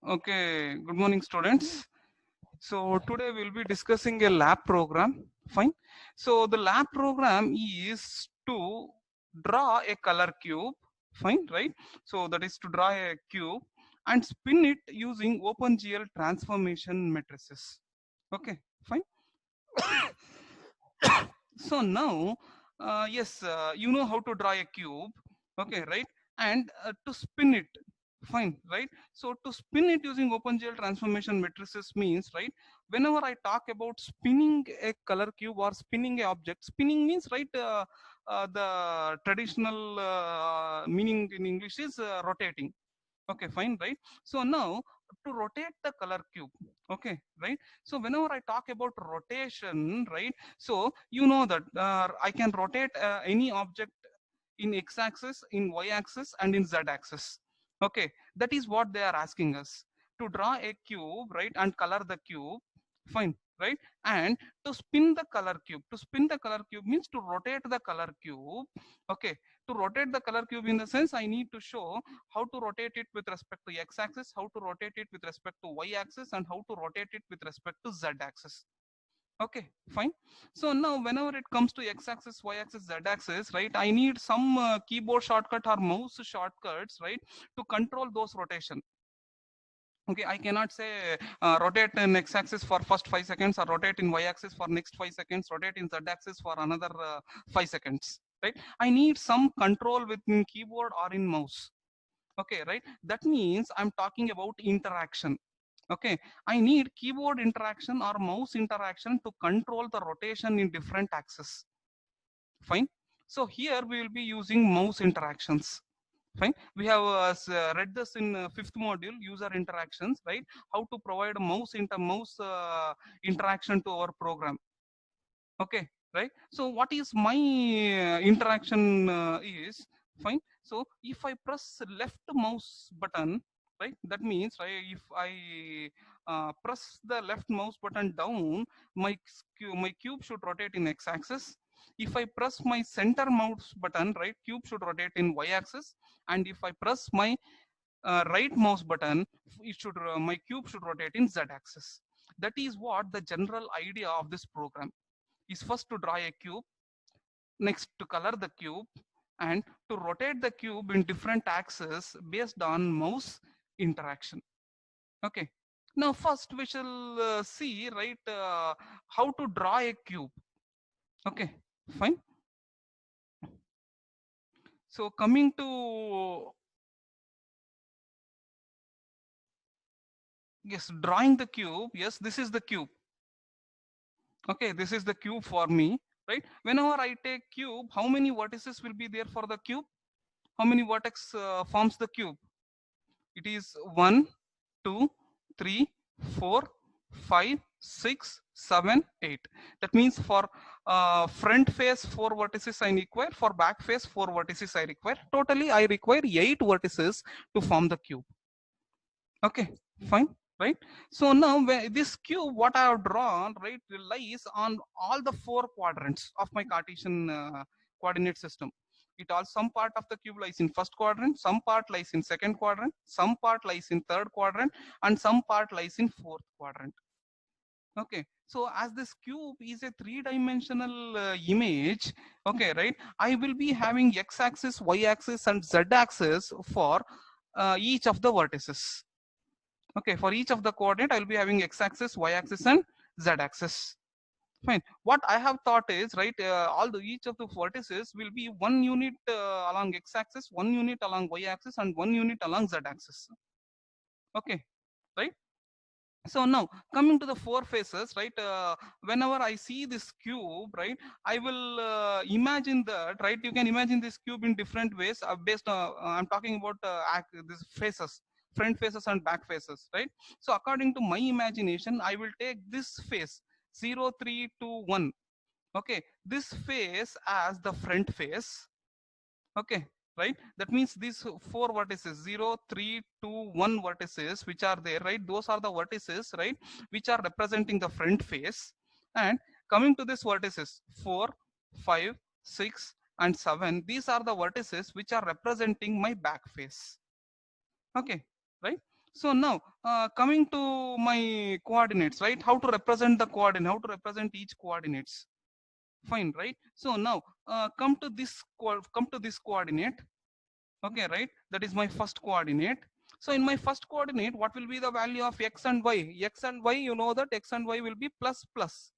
Okay, good morning, students. So today we'll be discussing a lab program. Fine. So the lab program is to draw a color cube. Fine, right? So that is to draw a cube and spin it using OpenGL transformation matrices. Okay, fine. So now, yes, you know how to draw a cube. Okay, right? And to spin it. Fine, right? So to spin it using OpenGL transformation matrices means, right? Whenever I talk about spinning a color cube or spinning a object, spinning means, right? The traditional meaning in English is rotating. Okay, fine, right? So now to rotate the color cube. Okay, right? So whenever I talk about rotation, right? So you know that I can rotate any object in x-axis, in y-axis, and in z-axis. Okay, that is what they are asking us to draw a cube, right, and color the cube. Fine, right? And to spin the color cube. To spin the color cube means to rotate the color cube. Okay, to rotate the color cube in the sense I need to show how to rotate it with respect to x-axis, how to rotate it with respect to y-axis, and how to rotate it with respect to z-axis. Okay, fine. So now whenever it comes to x-axis, y-axis, z-axis, right, I need some keyboard shortcut or mouse shortcuts, right, to control those rotation. Okay, I cannot say rotate in x-axis for first 5 seconds or rotate in y-axis for next 5 seconds, rotate in z-axis for another 5 seconds, right? I need some control within keyboard or in mouse. Okay, right? That means I'm talking about interaction. Okay, I need keyboard interaction or mouse interaction to control the rotation in different axes. Fine. So here we will be using mouse interactions. Fine. We have read this in fifth module, user interactions, right? How to provide a mouse interaction to our program. Okay, right? So what is my interaction is fine. So if I press left mouse button, right, that means, right, if I press the left mouse button down, my cube should rotate in x-axis. If I press my center mouse button, right, cube should rotate in y-axis. And if I press my right mouse button, my cube should rotate in z-axis. That is what the general idea of this program is. First to draw a cube, next to color the cube, and to rotate the cube in different axes based on mouse interaction. Okay, now first we shall see, right, how to draw a cube. Okay, fine. So coming to, yes, drawing the cube. Yes, this is the cube. Okay, this is the cube for me, right? Whenever I take cube, how many vertices will be there for the cube? How many vertex forms the cube? It is 1, 2, 3, 4, 5, 6, 7, 8. That means for front face 4 vertices I require, for back face 4 vertices I require. Totally I require 8 vertices to form the cube. Okay, fine, right? So now this cube what I have drawn, right, lies on all the 4 quadrants of my Cartesian coordinate system. It all, some part of the cube lies in first quadrant, some part lies in second quadrant, some part lies in third quadrant, and some part lies in fourth quadrant. Okay, so as this cube is a 3-dimensional image, okay, right, I will be having x-axis, y-axis, and z-axis for each of the vertices. Okay, for each of the coordinate I will be having x-axis, y-axis, and z-axis. Fine. What I have thought is, right, each of the vertices will be 1 unit along x-axis, 1 unit along y-axis, and 1 unit along z-axis. Okay, right? So now coming to the 4 faces, right, whenever I see this cube, right, I will imagine that, right, you can imagine this cube in different ways based on, I'm talking about these faces, front faces and back faces, right? So according to my imagination, I will take this face 0, 3, 2, 1. Okay, this face as the front face. Okay, right? That means these 4 vertices, 0, 3, 2, 1 vertices which are there, right? Those are the vertices, right, which are representing the front face. And coming to this vertices 4, 5, 6, and 7, these are the vertices which are representing my back face. Okay, right? So now coming to my coordinates, right? How to represent the coordinate? How to represent each coordinates? Fine, right? So now come to this coordinate. Okay, right? That is my first coordinate. So in my first coordinate, what will be the value of x and y? X and y, you know that x and y will be plus plus.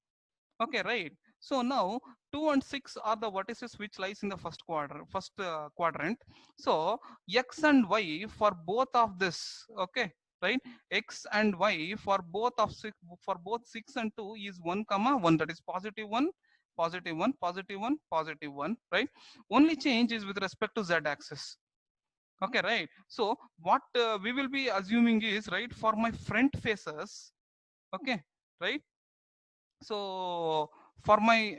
Okay, right? So now 2 and 6 are the vertices which lies in the first quadrant. So x and y for both of this, okay, right? X and y for both of six, for both 6 and 2 is 1 comma 1, that is positive 1, positive 1, positive 1, positive 1, right? Only change is with respect to z axis. Okay, right? So what we will be assuming is, right, for my front faces, okay, right? So for my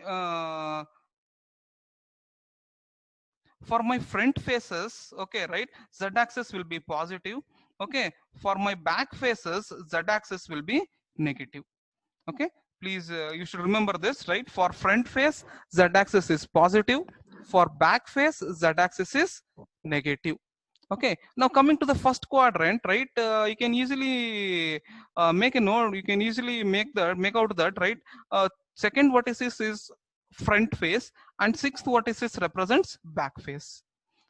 front faces, okay, right, z axis will be positive. Okay, for my back faces, z axis will be negative. Okay, please you should remember this, right? For front face, z axis is positive. For back face, z axis is negative. Okay, now coming to the first quadrant, right? You can easily make a note. You can easily make out that, right? Second vertices is front face, and sixth vertices represents back face.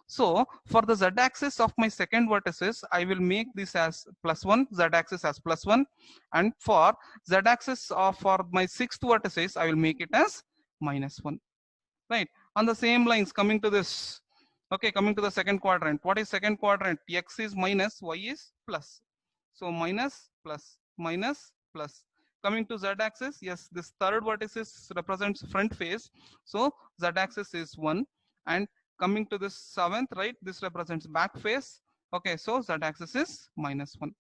So for the z-axis of my second vertices, I will make this as +1, z-axis as +1, and for z-axis of for my sixth vertices, I will make it as -1. Right? On the same lines, coming to this. Okay, coming to the second quadrant. What is second quadrant? X is minus, y is plus. So minus, plus, minus, plus. Coming to z-axis, yes, this third vertices represents front face. So z-axis is 1. And coming to this seventh, right, this represents back face. Okay, so z-axis is -1.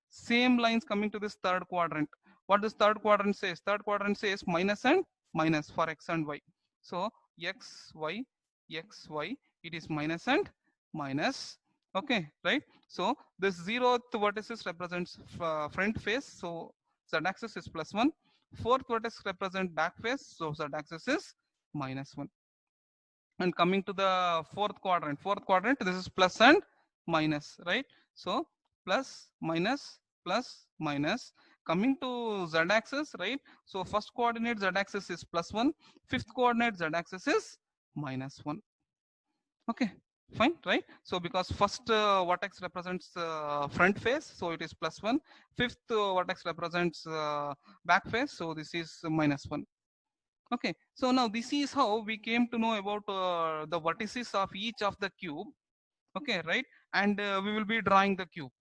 Same lines coming to this third quadrant. What this third quadrant says? Third quadrant says minus and minus for x and y. So x, y, x, y, it is minus and minus. Okay, right? So this zeroth vertices represents front face. So z-axis is +1. Fourth vertex represents back face. So z-axis is -1. And coming to the fourth quadrant, this is plus and minus, right? So plus, plus, minus. Coming to z-axis, right? So first coordinate z-axis is +1, fifth coordinate z-axis is -1. Okay, fine, right? So because first vertex represents front face, so it is +1. Fifth vertex represents back face, so this is -1. Okay, so now this is how we came to know about the vertices of each of the cube. Okay, right? And we will be drawing the cube.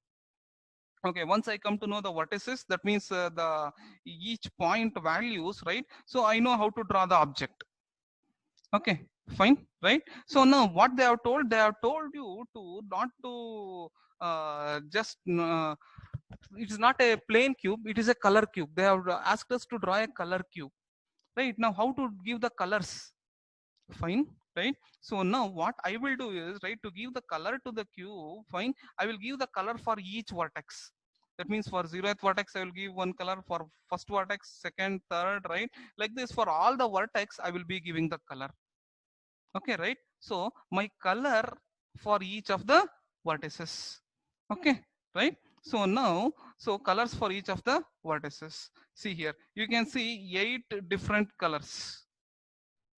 Okay, once I come to know the vertices, that means the each point values, right? So I know how to draw the object. Okay, fine, right? So now what they have told you to not to just it is not a plain cube, it is a color cube. They have asked us to draw a color cube. Right, now how to give the colors? Fine, right? So now what I will do is, right, to give the color to the cube, fine, I will give the color for each vertex. That means for 0th vertex I will give one color, for first vertex, second, third, right? Like this, for all the vertex I will be giving the color. Okay, right? So my color for each of the vertices. Okay, right? So now, so colors for each of the vertices. See here, you can see 8 different colors.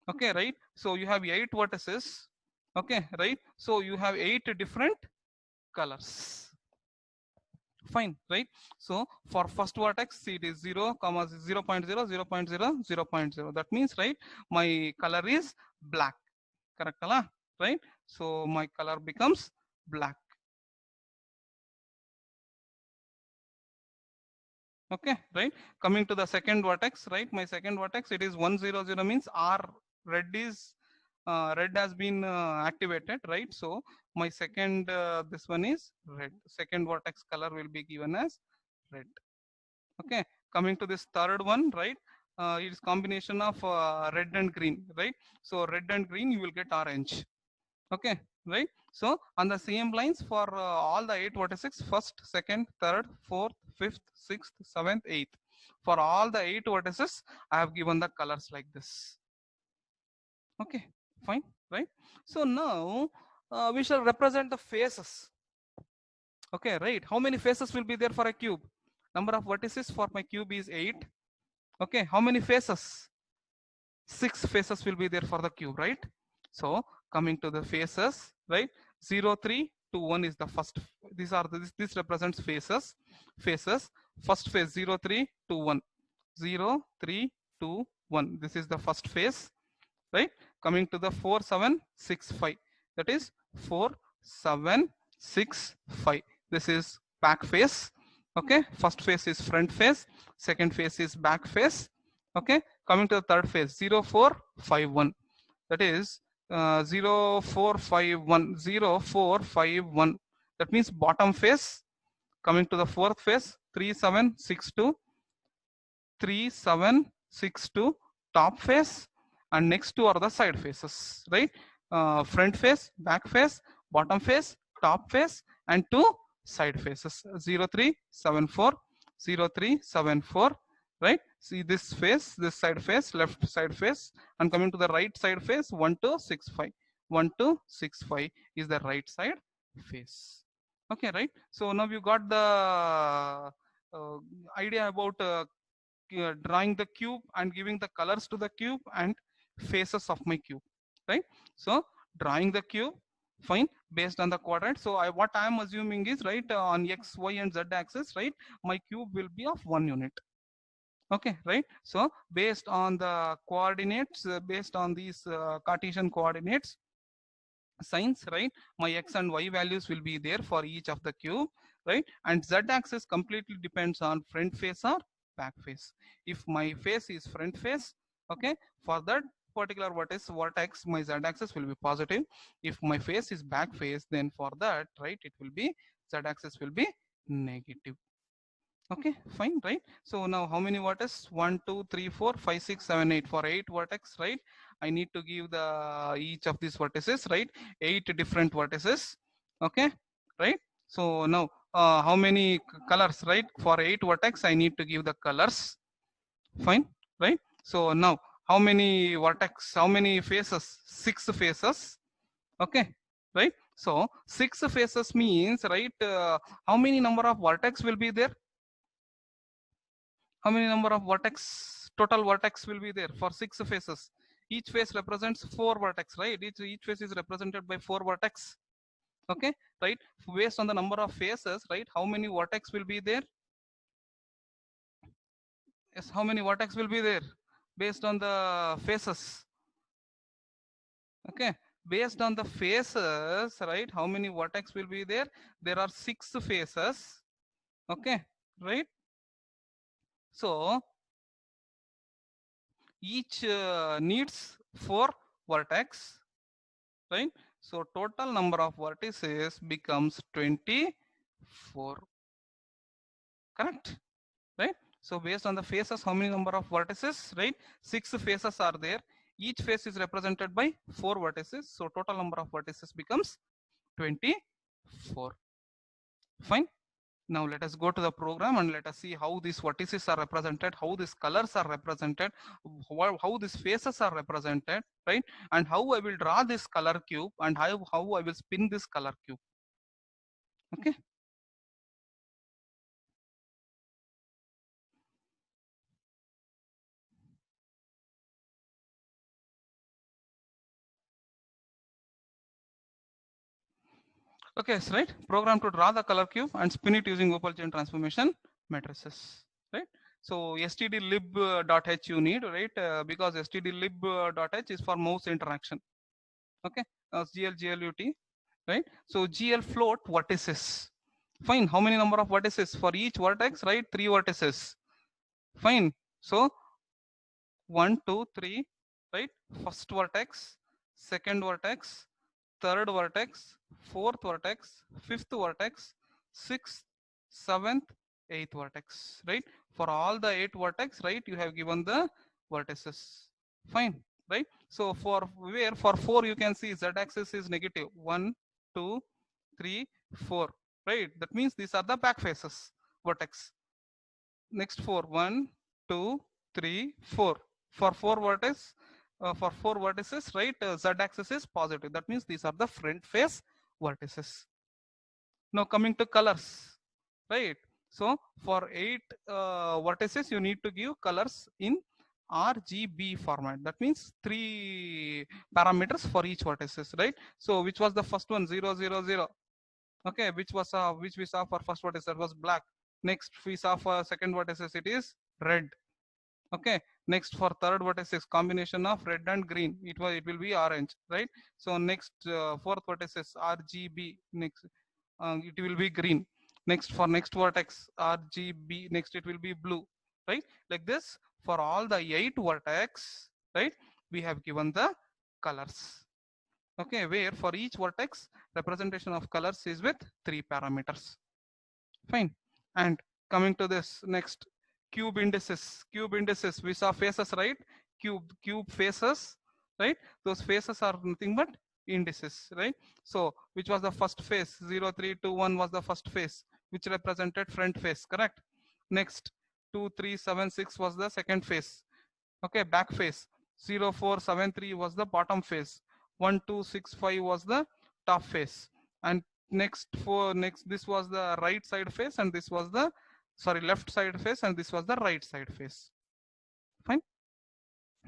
Okay, right? So you have 8 vertices. Okay, right? So you have 8 different colors. Fine, right? So for first vertex, it is 0, 0, 0.0, 0, 0.0, 0, 0.0. That means, right, my color is black. Correct, right? So my color becomes black. Okay, right? Coming to the second vertex, right? My second vertex, it is 1, 0, 0 means R red is red has been activated, right? So my second this one is red. Second vertex color will be given as red. Okay, coming to this third one, right? It is combination of red and green, right? So red and green, you will get orange. Okay, right? So on the same lines for all the 8 vertices, first, second, third, fourth, fifth, sixth, seventh, eighth. For all the 8 vertices, I have given the colors like this. Okay, fine, right? So now we shall represent the faces. Okay, right? How many faces will be there for a cube? Number of vertices for my cube is 8. Okay, how many faces? 6 faces will be there for the cube, right? So coming to the faces, right? 0, 3, 2, 1 is the first. These are this represents faces. Faces. First phase 0, 3, 2, 1. 0, 3, 2, 1. This is the first phase, right? Coming to the 4, 7, 6, 5. That is 4, 7, 6, 5. This is back face. Okay, first face is front face, second face is back face. Okay, coming to the third phase 0, 4, 5, 1. That is 0, 4, 5, 1. 0, 4, 5, 1. That means bottom face. Coming to the fourth phase 3, 7, 6, 2. 3, 7, 6, 2. Top face, and next two are the side faces, right? Front face, back face, bottom face, top face, and two side faces. 0, 3, 7, 4. 0, 3, 7, 4. Right? See this face, this side face, left side face, and coming to the right side face 1, 2, 6, 5. 1, 2, 6, 5 is the right side face. Okay, right? So now you got the idea about drawing the cube and giving the colors to the cube and faces of my cube, right? So drawing the cube, fine, based on the quadrant. So what I am assuming is, right, on x, y, and z axis, right, my cube will be of 1 unit. Okay, right? So based on the coordinates, based on these Cartesian coordinates signs, right, my x and y values will be there for each of the cube, right? And z axis completely depends on front face or back face. If my face is front face, okay, for that particular vertex my z axis will be positive. If my face is back face, then for that, right, it will be z axis will be negative. Okay, fine, right? So now how many vertices? 1, 2, 3, 4, 5, 6, 7, 8. For 8 vertex, right? I need to give the each of these vertices, right? 8 different vertices. Okay, right? So now how many colors, right? For 8 vertex, I need to give the colors. Fine, right? So now how many vertex, how many faces? 6 faces. Okay, right? So 6 faces means, right, how many number of vertex will be there? How many number of total vertex will be there for 6 faces? Each face represents 4 vertex, right? Each face is represented by 4 vertex. Okay, right? Based on the number of faces, right, how many vertex will be there? Yes, how many vertex will be there based on the faces? Okay, based on the faces, right, how many vertex will be there? There are 6 faces. Okay, right? So each needs 4 vertex, right? So total number of vertices becomes 24. Correct, right? So based on the faces, how many number of vertices, right? 6 faces are there. Each face is represented by 4 vertices. So total number of vertices becomes 24. Fine. Now let us go to the program and let us see how these vertices are represented, how these colors are represented, how these faces are represented, right? And how I will draw this color cube and how I will spin this color cube. Okay. Okay, so right, program to draw the color cube and spin it using opal chain transformation matrices, right? So stdlib.h you need, right? Because stdlib.h is for mouse interaction. Okay, GLGLUT, right? So GL float vertices. Fine. How many number of vertices for each vertex, right? 3 vertices. Fine. So 1, 2, 3, right? First vertex, second vertex, third vertex, fourth vertex, fifth vertex, sixth, seventh, eighth vertex, right? For all the 8 vertex, right, you have given the vertices. Fine, right? So for 4 you can see z axis is negative 1, 2, 3, 4, right? That means these are the back faces vertex. Next 4, 1, 2, 3, 4. For 4 vertices, right, z axis is positive. That means these are the front face vertices. Now coming to colors, right? So for 8 vertices, you need to give colors in RGB format. That means 3 parameters for each vertices, right? So which was the first one? 0, 0, 0. Okay, which we saw for first vertex, that was black. Next we saw for second vertices, it is red. Okay, next for third vertex is combination of red and green. It will be orange, right? So next fourth vertex is RGB. Next it will be green. Next for next vertex RGB. Next it will be blue, right? Like this for all the 8 vertex, right? We have given the colors. Okay, where for each vertex representation of colors is with 3 parameters. Fine. And coming to this next, cube indices. Cube indices, we saw faces, right? Cube faces, right? Those faces are nothing but indices, right? So which was the first face? 0, 3, 2, 1 was the first face, which represented front face, correct? Next 2, 3, 7, 6 was the second face. Okay, back face. 0, 4, 7, 3 was the bottom face. 1, 2, 6, 5 was the top face. And next this was the right side face, and this was the left side face, and this was the right side face. Fine.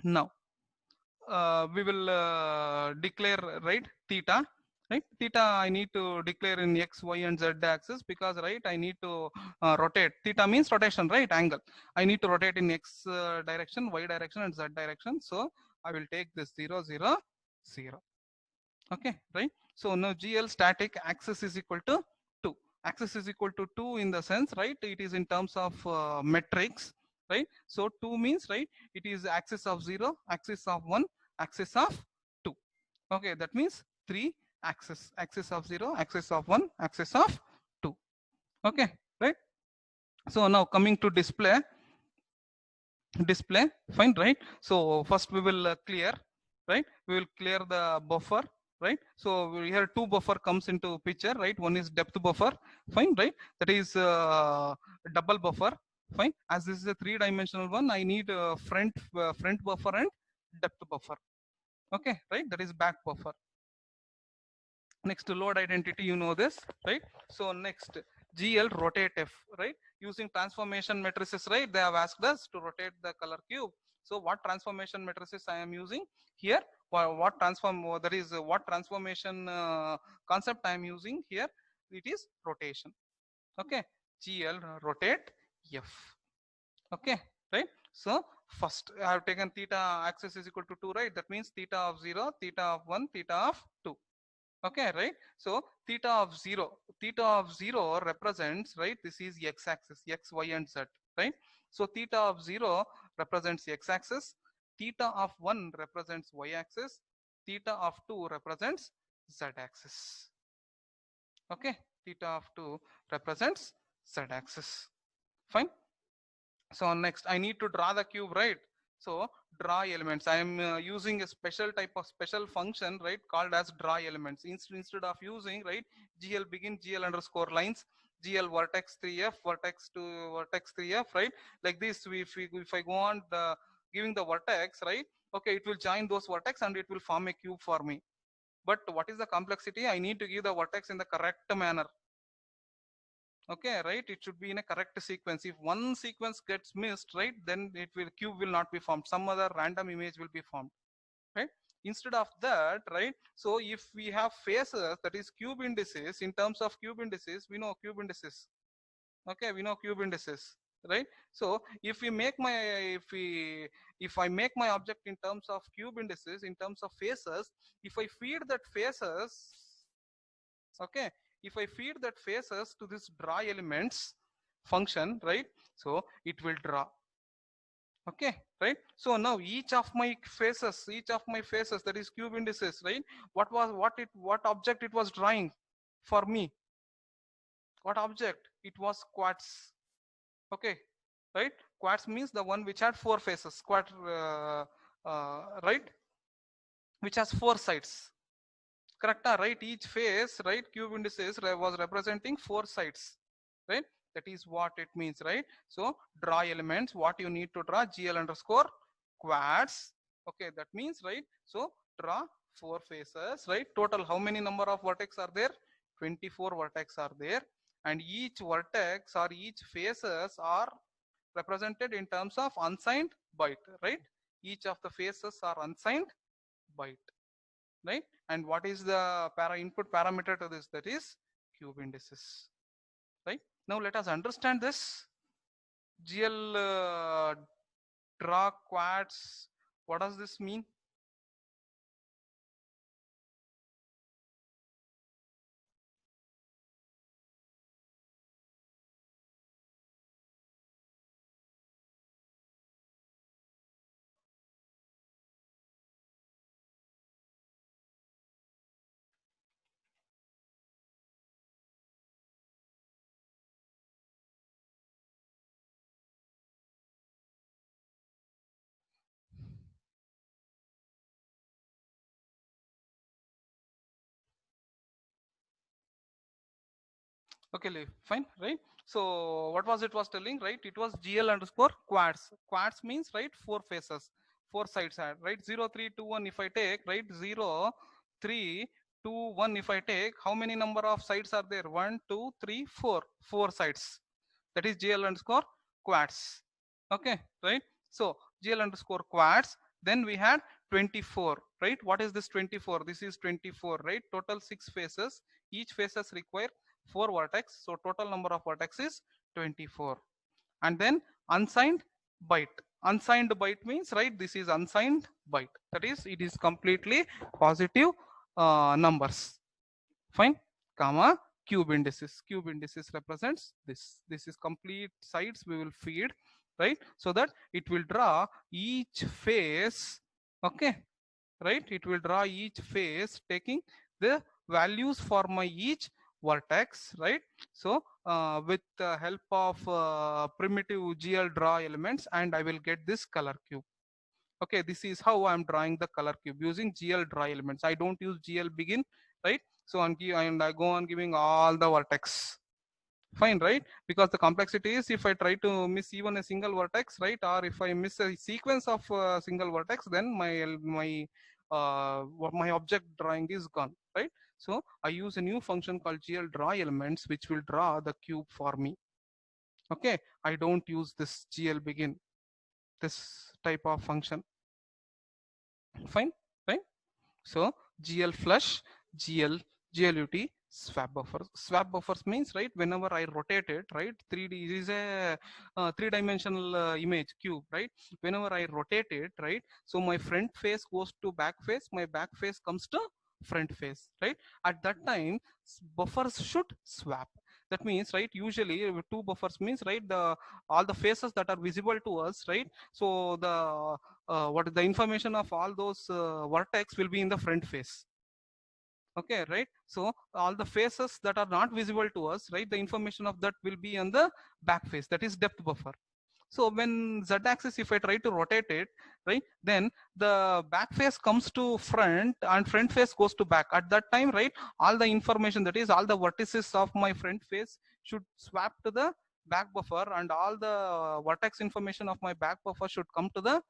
Now we will declare, right, theta. Right, theta I need to declare in x, y, and z axis, because right I need to rotate. Theta means rotation, right? Angle. I need to rotate in x direction, y direction, and z direction. So I will take this 0, 0, 0. Okay, right? So now GL static axis is equal to 2. Axis is equal to 2 in the sense, right? It is in terms of metrics, right? So 2 means, right, it is axis of 0, axis of 1, axis of 2. Okay, that means 3 axis. Axis of 0, axis of 1, axis of 2. Okay, right? So now coming to display, fine, right? So first we will clear, right? We will clear the buffer, right? So here 2 buffer comes into picture, right? One is depth buffer, fine, right? That is double buffer, fine. As this is a 3-dimensional one, I need front buffer and depth buffer. Okay, right? That is back buffer. Next, load identity, you know this, right? So next, GL rotate F, right? Using transformation matrices, right? They have asked us to rotate the color cube. So what transformation matrices I am using here? What transformation concept I am using here? It is rotation. Okay, GL rotate F. Okay, right? So first I have taken theta axis is equal to 2, right? That means theta of 0, theta of 1, theta of 2. Okay, right? So theta of 0 represents, right, this is x axis, x, y, and z, right? So theta of 0 represents x axis, theta of 1 represents y axis, theta of 2 represents z axis. Okay, theta of 2 represents z axis. Fine. So next I need to draw the cube, right? So draw elements. I am using a special function, right, called as draw elements. Instead of using, right, GL begin, GL underscore lines, GL vertex 3F, vertex 2, vertex 3F, right? Like this, if I go on giving the vertex, right? Okay, it will join those vertex and it will form a cube for me. But what is the complexity? I need to give the vertex in the correct manner. Okay, right? It should be in a correct sequence. If one sequence gets missed, right, then cube will not be formed. Some other random image will be formed, right? Instead of that, right? So if we have faces, that is cube indices. In terms of cube indices, we know cube indices. Okay, we know cube indices, right? So if I make my object in terms of cube indices, in terms of faces, if I feed that faces, okay, if I feed that faces to this draw elements function, right, so it will draw. Okay, right? So now each of my faces, that is cube indices, right? What object it was drawing for me? What object? It was quartz. Okay, right? Quartz means the one which had 4 faces. Quartz, right? Which has 4 sides. Correct, right? Each face, right, cube indices was representing 4 sides, right? That is what it means, right? So draw elements, what you need to draw, GL underscore quartz. Okay, that means, right, so draw 4 faces, right? Total how many number of vertex are there? 24 vertex are there, and each vertex or each faces are represented in terms of unsigned byte, right? Each of the faces are unsigned byte, right? And what is the input parameter to this? That is cube indices, right? Now let us understand this GL draw quads. What does this mean? Okay, fine, right? So what was it was telling, right? It was GL underscore quads. Quads means, right, four faces, four sides had, right? 0, 3, 2, 1 if I take, right? 0, 3, 2, 1 if I take, how many number of sides are there? 1, 2, 3, 4. 4 sides. That is GL underscore quads. Okay, right? So GL underscore quads. Then we had 24, right? What is this 24? This is 24, right? Total 6 faces. Each faces require 4 vertex. So total number of vertex is 24. And then unsigned byte. Unsigned byte means, right, this is unsigned byte. That is, it is completely positive numbers. Fine. Comma cube indices. Cube indices represents this. This is complete sides we will feed, right? So that it will draw each face. Okay, right? It will draw each face taking the values for my each vertex, right? So with the help of primitive GL draw elements, and I will get this color cube. Okay, this is how I'm drawing the color cube using GL draw elements. I don't use GL begin, right? So and I go on giving all the vertex. Fine, right? Because the complexity is, if I try to miss even a single vertex, right, or if I miss a sequence of single vertex, then my object drawing is gone, right? So I use a new function called GL draw elements, which will draw the cube for me. Okay, I don't use this GL begin, this type of function. Fine, right? So GL flush, GL, GLUT, swap buffers. Swap buffers means, right, whenever I rotate it, right, 3D is a three-dimensional image cube, right? Whenever I rotate it, right, so my front face goes to back face, my back face comes to front face, right? At that time, buffers should swap. That means, right, usually two buffers means, right, the all the faces that are visible to us, right? So the what is the information of all those vertex will be in the front face. Okay, right? So all the faces that are not visible to us, right, the information of that will be on the back face, that is depth buffer. So when z axis, if I try to rotate it, right, then the back face comes to front and front face goes to back. At that time, right, all the information, that is all the vertices of my front face should swap to the back buffer, and all the vertex information of my back buffer should come to the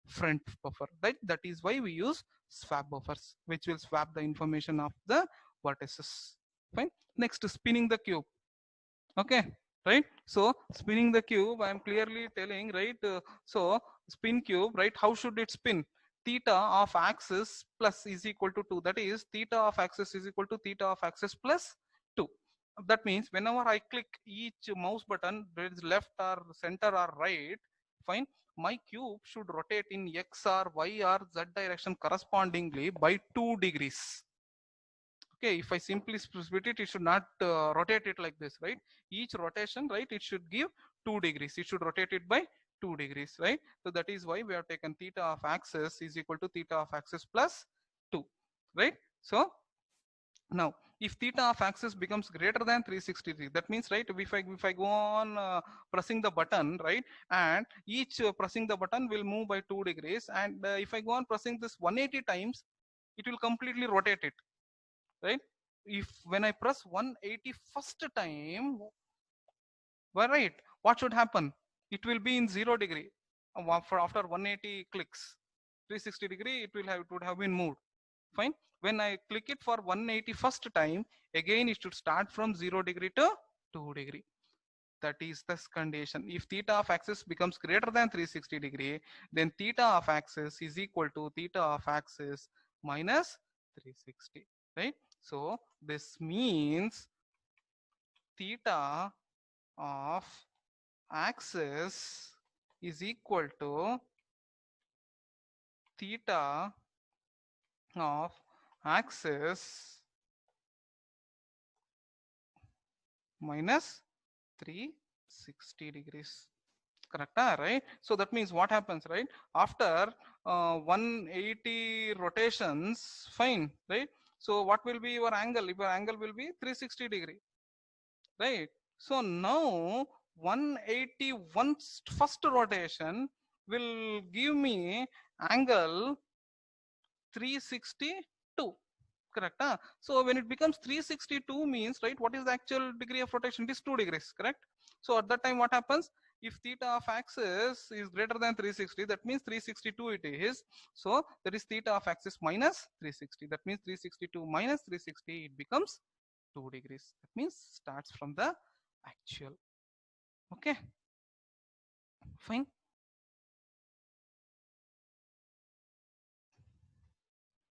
front buffer, right? That is why we use swap buffers, which will swap the information of the vertices. Fine. Next, spinning the cube. Okay, right? So spinning the cube, I am clearly telling, right? So spin cube, right? How should it spin? Theta of axis plus is equal to 2. That is, theta of axis is equal to theta of axis plus 2. That means whenever I click each mouse button, whether it's left or center or right, fine, my cube should rotate in x or y or z direction correspondingly by 2 degrees. Okay, if I simply split it, it should not rotate it like this, right? Each rotation, right, it should give 2 degrees. It should rotate it by 2 degrees, right? So that is why we have taken theta of axis is equal to theta of axis plus 2, right? So now if theta of axis becomes greater than 360 degrees, that means, right, if I go on pressing the button, right, and each pressing the button will move by 2 degrees, and if I go on pressing this 180 times, it will completely rotate it, right? If when I press 180 first time, well, right, what should happen? It will be in 0 degree for after 180 clicks. 360 degree, it would have been moved. Fine. when I click it for 180 first time, again it should start from 0 degree to 2 degree. That is the condition. If theta of axis becomes greater than 360 degree, then theta of axis is equal to theta of axis minus 360, right? So this means theta of axis is equal to theta of axis minus 360 degrees. Correct, right? So that means what happens, right? After 180 rotations, fine, right? So what will be your angle? If your angle will be 360 degree, right? So now 181 first rotation will give me angle 362. Correct, huh? So when it becomes 362 means, right, what is the actual degree of rotation? It is 2 degrees, correct? So at that time what happens? If theta of axis is greater than 360, that means 362 it is. So that is theta of axis minus 360. That means 362 minus 360, it becomes 2 degrees. That means starts from the actual. Okay, fine.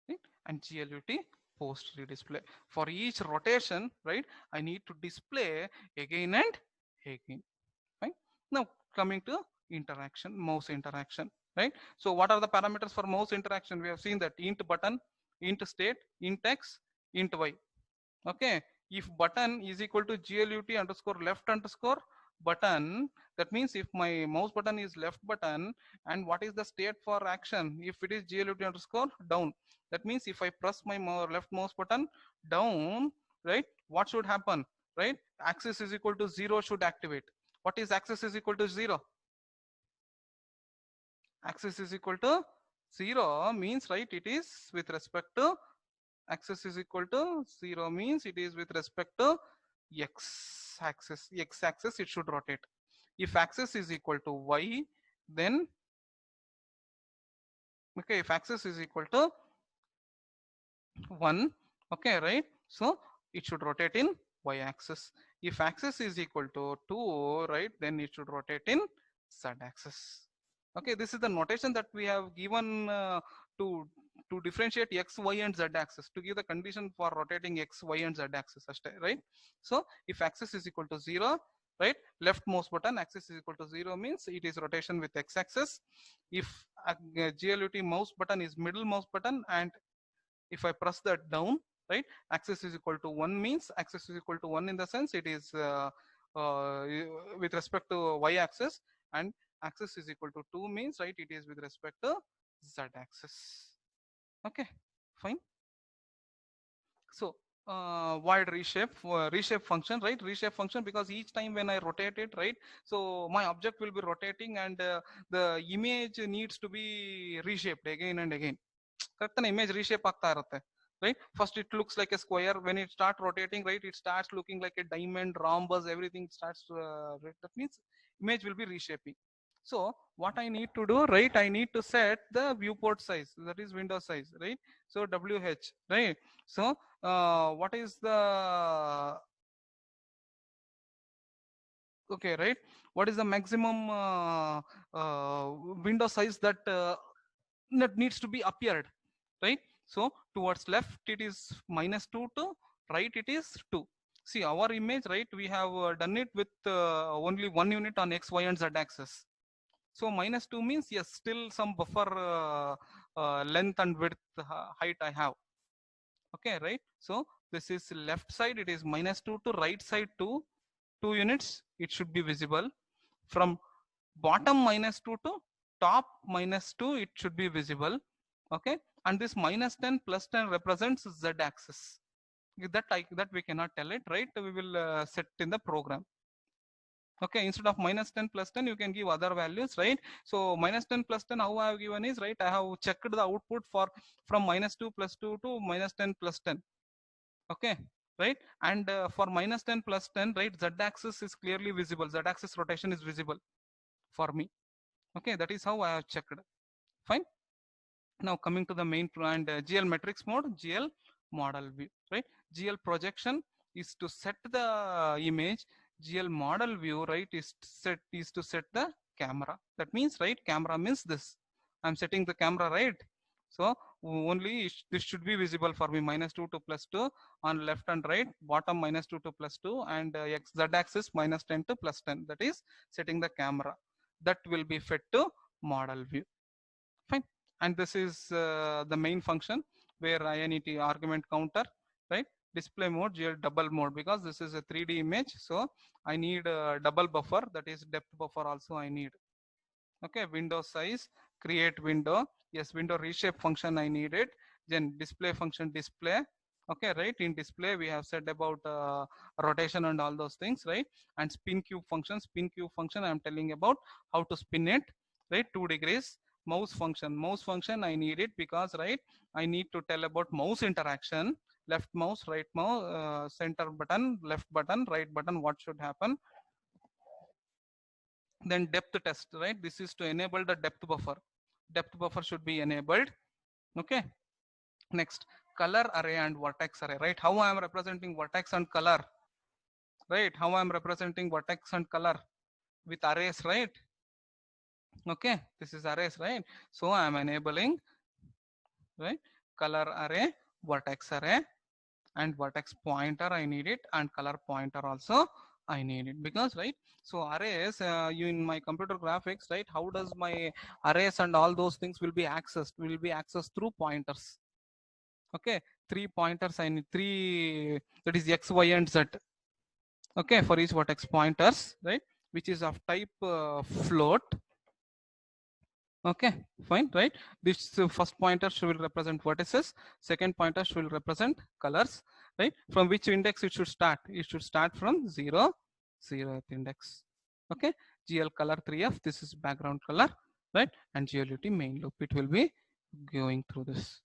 Right? And GLUT post redisplay. For each rotation, right, I need to display again and again. Fine. Now coming to interaction, mouse interaction, right? So what are the parameters for mouse interaction? We have seen that int button, int state, int x, int y. Okay, if button is equal to glut underscore left underscore button, that means if my mouse button is left button, and what is the state for action? If it is glut underscore down, that means if I press my left mouse button down, right, what should happen? Right, axis is equal to 0 should activate. What is axis is equal to 0? Axis is equal to 0 means, right, it is with respect to axis is equal to 0 means it is with respect to x axis. X axis it should rotate. If axis is equal to y, then okay, if axis is equal to 1, okay, right, so it should rotate in y axis. If axis is equal to 2, right, then it should rotate in z axis. Okay, this is the notation that we have given to differentiate x, y and z axis, to give the condition for rotating x, y and z axis, right? So if axis is equal to 0, right, left mouse button axis is equal to 0 means it is rotation with x axis. If GLUT mouse button is middle mouse button, and if I press that down, right, axis is equal to 1 means axis is equal to 1 in the sense it is uh, with respect to y axis, and axis is equal to 2 means, right, it is with respect to z axis. Okay, fine. So void reshape function, right, reshape function, because each time when I rotate it, right, so my object will be rotating, and the image needs to be reshaped again and again. Correct, an image reshape ಆಗ್ತಾ ಇರುತ್ತೆ, right? First it looks like a square. When it starts rotating, right, it starts looking like a diamond, rhombus, everything starts that means image will be reshaping. So what I need to do, right, I need to set the viewport size, that is window size, right? So WH, right? So what is the okay, right, what is the maximum window size that needs to be appeared, right? So towards left it is -2 to right it is 2. See our image, right, we have done it with only 1 unit on x, y and z axis. So -2 means yes, still some buffer length and width height I have. Okay, right? So this is left side, it is -2 to right side 2 units, it should be visible. From bottom -2 to top -2, it should be visible. Okay, and this -10 plus 10 represents z axis. That we cannot tell it, right? We will set in the program. Okay, instead of -10 plus 10, you can give other values, right? So -10 plus 10, how I have given is, right, I have checked the output for from -2 plus 2 to -10 plus 10. Okay, right? And for -10 plus 10, right, z axis is clearly visible. Z axis rotation is visible for me. Okay, that is how I have checked. Fine. Now coming to the main and GL matrix mode, GL model view, right? GL projection is to set the image. GL model view, right, is to set the camera. That means, right, camera means this. I'm setting the camera, right? So only this should be visible for me, -2 to +2 on left and right, bottom -2 to +2, and x z axis -10 to +10. That is setting the camera. That will be fed to model view. Fine. And this is the main function where INET argument counter, right? Display mode, GL double mode, because this is a 3D image. So I need a double buffer, that is depth buffer also I need. Okay, window size, create window. Yes, window reshape function I need it. Then display function display. Okay, right, in display we have said about rotation and all those things, right? And spin cube function I am telling about how to spin it, right? 2 degrees. Mouse function I need it because, right, I need to tell about mouse interaction. Left mouse, right mouse, center button, left button, right button, what should happen. Then depth test, right? This is to enable the depth buffer should be enabled. Okay, next, color array and vertex array, right? How I am representing vertex and color, right? How I am representing vertex and color with arrays, right? Okay, this is arrays, right? So I am enabling, right, color array, vertex array, and vertex pointer I need it, and color pointer also I need it, because, right, so arrays, you in my computer graphics, right, how does my arrays and all those things will be accessed through pointers. Okay, 3 pointers I need, 3, that is x, y, and z. Okay, for each vertex pointers, right, which is of type float. Okay, fine, right? This first pointer will represent vertices, second pointer will represent colors, right? From which index it should start? It should start from 0, 0th index. Okay, GL color 3F, this is background color, right? And GLUT main loop, it will be going through this.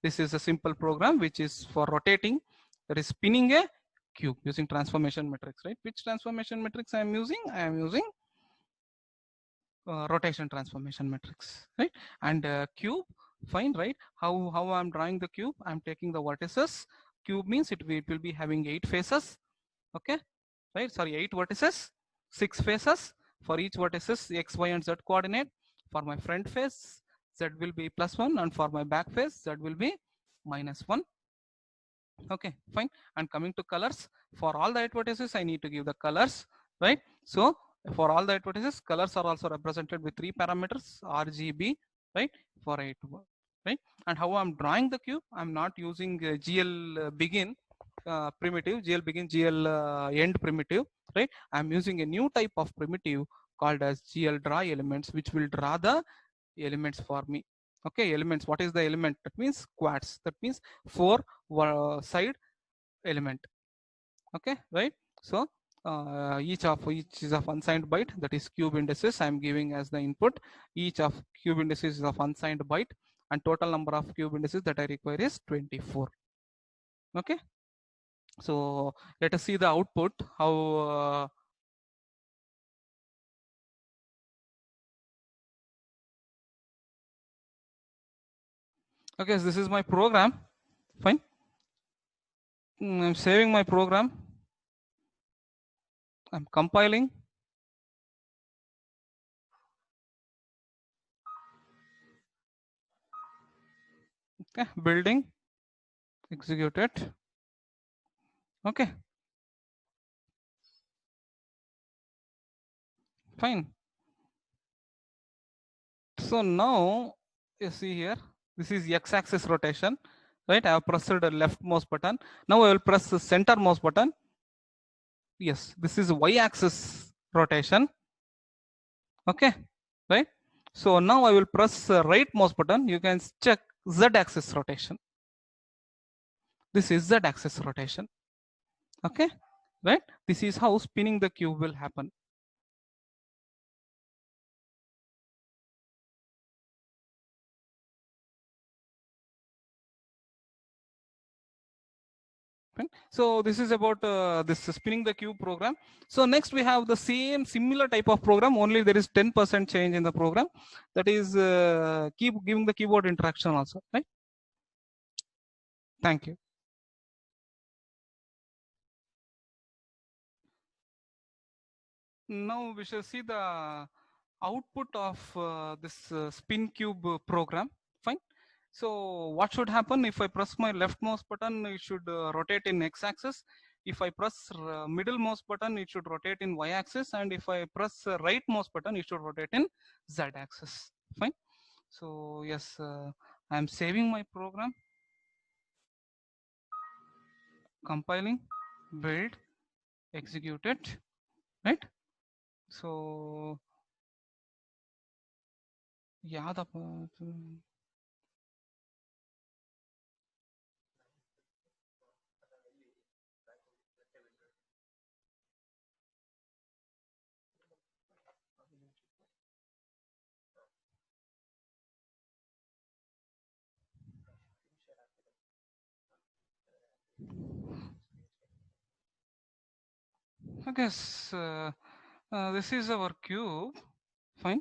This is a simple program which is for rotating, that is spinning a cube using transformation matrix, right? Which transformation matrix I am using? I am using rotation transformation matrix, right? And cube, fine, right? How I'm drawing the cube? I'm taking the vertices. Cube means it will be having 8 faces. Okay, right? Sorry, 8 vertices, 6 faces. For each vertices, x, y, and z coordinate. For my front face, z will be +1, and for my back face, z will be -1. Okay, fine. And coming to colors, for all the 8 vertices, I need to give the colors, right? So for all the 8 vertices, colors are also represented with 3 parameters, RGB, right? For 8, right? And how I'm drawing the cube, I'm not using GL begin primitive, GL begin, GL end primitive, right? I'm using a new type of primitive called as GL draw elements, which will draw the elements for me. Okay, elements, what is the element? That means quads, that means 4 side element. Okay, right? So each is of unsigned byte, that is cube indices I am giving as the input. Each of cube indices is of unsigned byte, and total number of cube indices that I require is 24. Okay, so let us see the output, how okay, so this is my program. Fine. I'm saving my program. I'm compiling. Okay, building, execute it. Okay, fine. So now you see here, this is x-axis rotation, right? I have pressed the left mouse button. Now I will press the center mouse button. Yes, this is y-axis rotation. Okay, right? So now I will press the right mouse button. You can check z-axis rotation. This is z-axis rotation. Okay, right? This is how spinning the cube will happen. So this is about this spinning the cube program. So next we have the same similar type of program, only there is 10% change in the program. That is keep giving the keyboard interaction also, right? Thank you. Now we shall see the output of this spin cube program. Fine. So what should happen if I press my left mouse button? It should rotate in x-axis. If I press middle mouse button, it should rotate in y-axis, and if I press right mouse button, it should rotate in z-axis. Fine. So yes, I am saving my program, compiling, build, execute it, right? So yeah, the I guess this is our cube. Fine.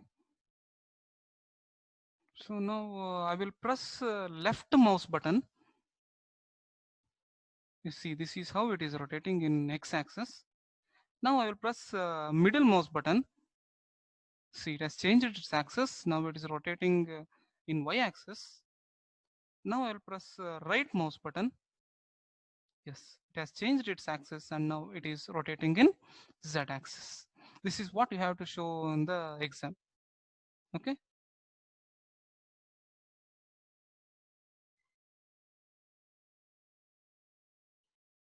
So now I will press left mouse button. You see, this is how it is rotating in x-axis. Now I will press middle mouse button. See, it has changed its axis. Now it is rotating in y-axis. Now I will press right mouse button. Yes, it has changed its axis, and now it is rotating in z-axis. This is what you have to show in the exam. Okay.